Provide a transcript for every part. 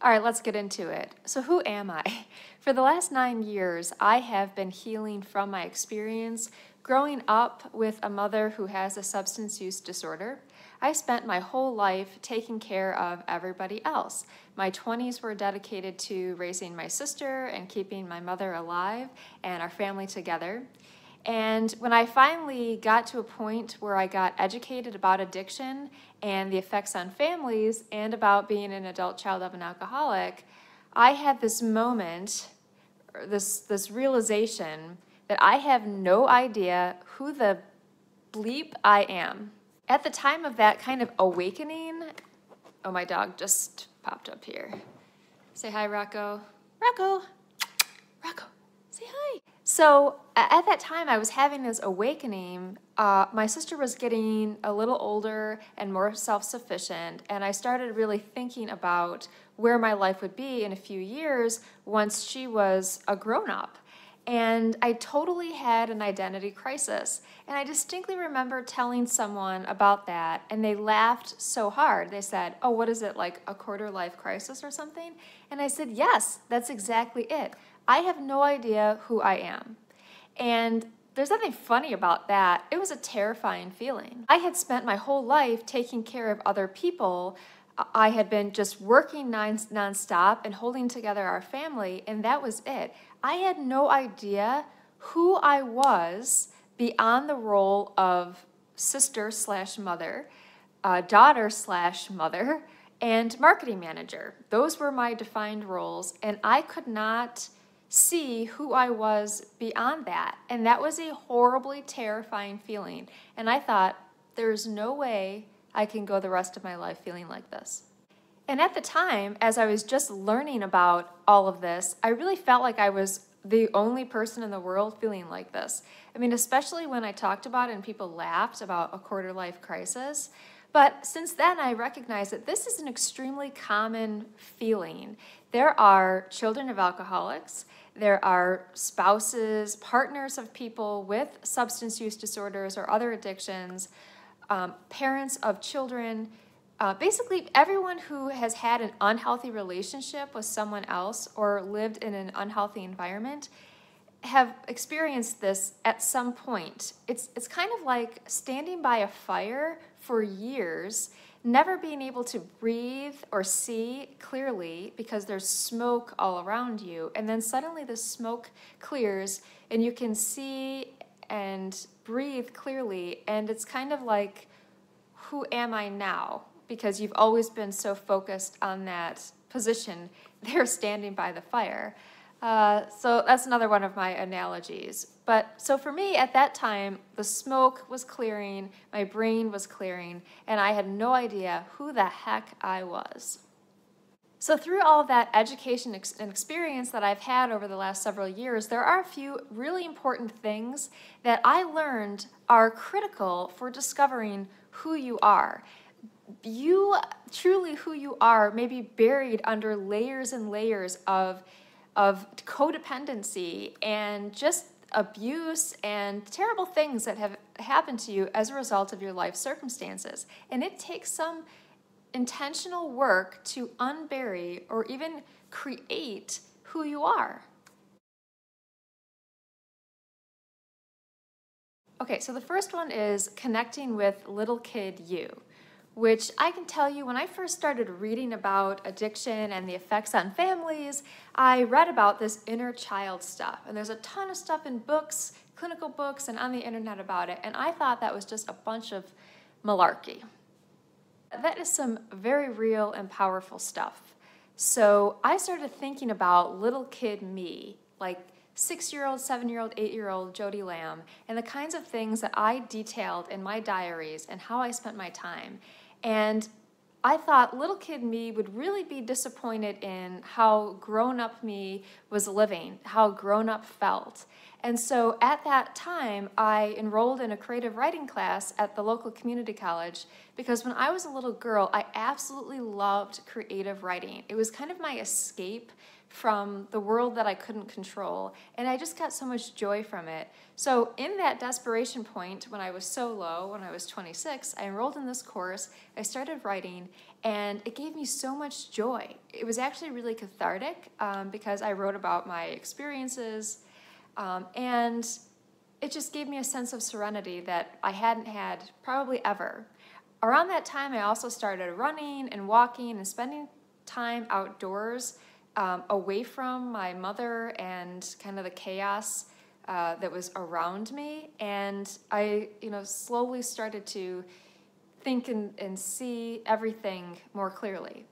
All right, let's get into it. So who am I? For the last 9 years, I have been healing from my experience growing up with a mother who has a substance use disorder. I spent my whole life taking care of everybody else. My 20s were dedicated to raising my sister and keeping my mother alive and our family together. And when I finally got to a point where I got educated about addiction and the effects on families and about being an adult child of an alcoholic, I had this moment, this realization that I have no idea who the bleep I am. At the time of that kind of awakening, oh, my dog just popped up here. Say hi, Rocco. Rocco, Rocco, say hi. So at that time, I was having this awakening. My sister was getting a little older and more self-sufficient, and I started really thinking about where my life would be in a few years once she was a grown-up. And I totally had an identity crisis. And I distinctly remember telling someone about that, and they laughed so hard. They said, "Oh, what is it, like a quarter-life crisis or something?" And I said, "Yes, that's exactly it. I have no idea who I am." And there's nothing funny about that. It was a terrifying feeling. I had spent my whole life taking care of other people. I had been just working nonstop and holding together our family, and that was it. I had no idea who I was beyond the role of sister/mother, daughter/mother, and marketing manager. Those were my defined roles, and I could not see who I was beyond that. And that was a horribly terrifying feeling. And I thought, there's no way I can go the rest of my life feeling like this. And at the time, as I was just learning about all of this, I really felt like I was the only person in the world feeling like this. I mean, especially when I talked about it and people laughed about a quarter-life crisis. But since then, I recognized that this is an extremely common feeling. There are children of alcoholics, there are spouses, partners of people with substance use disorders or other addictions, parents of children, basically everyone who has had an unhealthy relationship with someone else or lived in an unhealthy environment have experienced this at some point. It's kind of like standing by a fire for years, never being able to breathe or see clearly because there's smoke all around you, and then suddenly the smoke clears and you can see and breathe clearly, and it's kind of like, who am I now? Because you've always been so focused on that position there standing by the fire. So that's another one of my analogies. But so for me at that time, the smoke was clearing, my brain was clearing, and I had no idea who the heck I was. So through all of that education and experience that I've had over the last several years, there are a few really important things that I learned are critical for discovering who you are. You, truly who you are, may be buried under layers and layers of codependency and just abuse and terrible things that have happened to you as a result of your life circumstances. And it takes some intentional work to unbury or even create who you are. Okay, so the first one is connecting with little kid you, which I can tell you when I first started reading about addiction and the effects on families, I read about this inner child stuff. And there's a ton of stuff in books, clinical books, and on the internet about it. And I thought that was just a bunch of malarkey. That is some very real and powerful stuff. So I started thinking about little kid me, like 6-year-old, 7-year-old, 8-year-old Jody Lamb, and the kinds of things that I detailed in my diaries and how I spent my time. And I thought little kid me would really be disappointed in how grown-up me was living, how grown-up felt. And so at that time, I enrolled in a creative writing class at the local community college because when I was a little girl, I absolutely loved creative writing. It was kind of my escape from the world that I couldn't control, and I just got so much joy from it. So in that desperation point, when I was so low, when I was 26, I enrolled in this course, I started writing, and it gave me so much joy. It was actually really cathartic because I wrote about my experiences, and it just gave me a sense of serenity that I hadn't had probably ever. Around that time, I also started running and walking and spending time outdoors, away from my mother and kind of the chaos that was around me. And I, slowly started to think and see everything more clearly.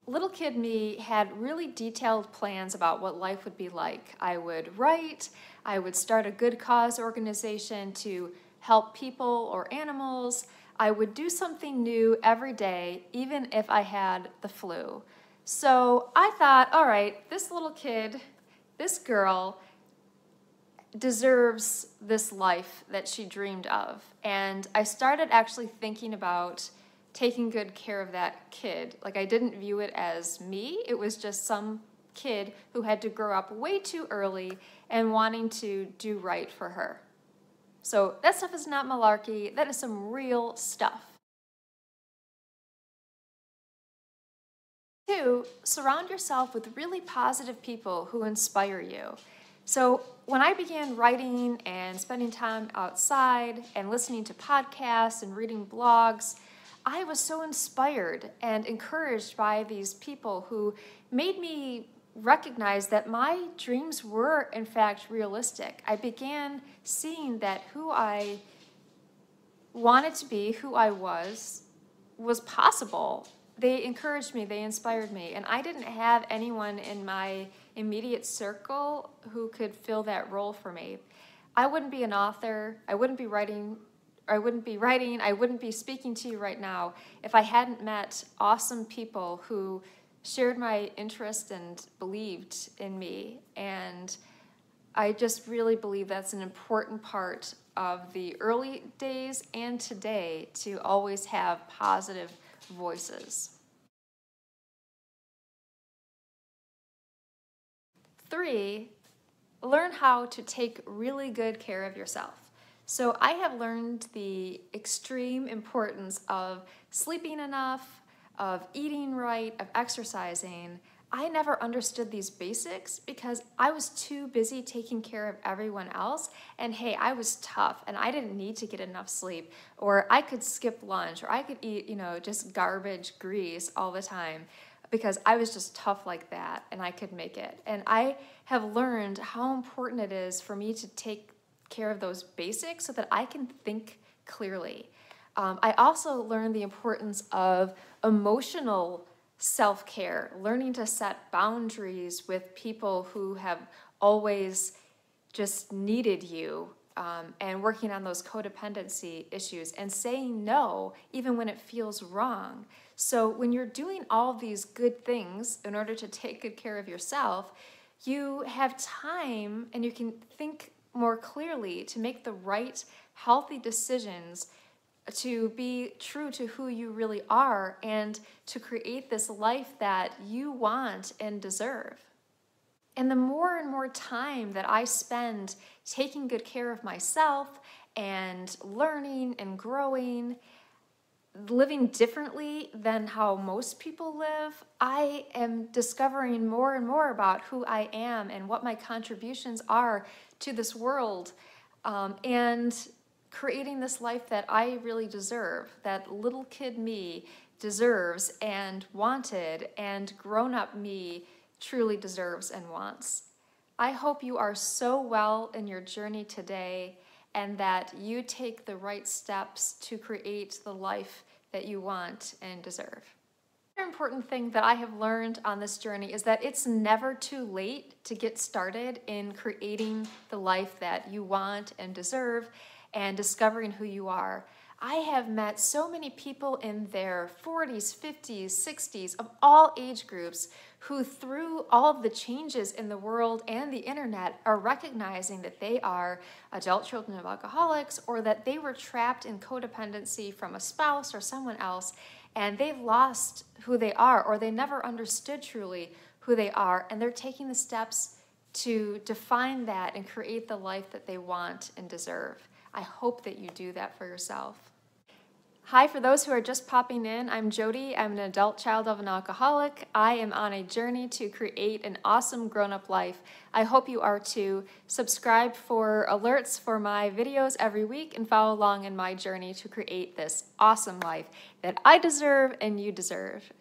Little kid me had really detailed plans about what life would be like. I would write, I would start a good cause organization to help people or animals. I would do something new every day, even if I had the flu. So I thought, all right, this little kid, this girl, deserves this life that she dreamed of. And I started actually thinking about taking good care of that kid. Like, I didn't view it as me. It was just some kid who had to grow up way too early and wanting to do right for her. So that stuff is not malarkey. That is some real stuff. 2, surround yourself with really positive people who inspire you. So when I began writing and spending time outside and listening to podcasts and reading blogs, I was so inspired and encouraged by these people who made me recognize that my dreams were, in fact, realistic. I began seeing that who I wanted to be, who I was possible. They encouraged me, they inspired me, and I didn't have anyone in my immediate circle who could fill that role for me. I wouldn't be an author, I wouldn't be writing, I wouldn't be speaking to you right now if I hadn't met awesome people who shared my interest and believed in me. And I just really believe that's an important part of the early days and today, to always have positive voices. 3, learn how to take really good care of yourself. So I have learned the extreme importance of sleeping enough, of eating right, of exercising. I never understood these basics because I was too busy taking care of everyone else. And hey, I was tough and I didn't need to get enough sleep, or I could skip lunch, or I could eat, just garbage grease all the time because I was just tough like that and I could make it. And I have learned how important it is for me to take care of those basics so that I can think clearly. I also learned the importance of emotional self-care, learning to set boundaries with people who have always just needed you, and working on those codependency issues and saying no even when it feels wrong. So when you're doing all these good things in order to take good care of yourself, you have time and you can think more clearly to make the right, healthy decisions, to be true to who you really are, and to create this life that you want and deserve. And the more and more time that I spend taking good care of myself and learning and growing, living differently than how most people live, I am discovering more and more about who I am and what my contributions are to this world, and creating this life that I really deserve, that little kid me deserves and wanted, and grown-up me truly deserves and wants. I hope you are so well in your journey today, and that you take the right steps to create the life that you want and deserve. Another important thing that I have learned on this journey is that it's never too late to get started in creating the life that you want and deserve and discovering who you are. I have met so many people in their 40s, 50s, 60s, of all age groups, who through all of the changes in the world and the internet are recognizing that they are adult children of alcoholics, or that they were trapped in codependency from a spouse or someone else, and they've lost who they are, or they never understood truly who they are, and they're taking the steps to define that and create the life that they want and deserve. I hope that you do that for yourself. Hi, for those who are just popping in, I'm Jody. I'm an adult child of an alcoholic. I am on a journey to create an awesome grown-up life. I hope you are too. Subscribe for alerts for my videos every week and follow along in my journey to create this awesome life that I deserve and you deserve.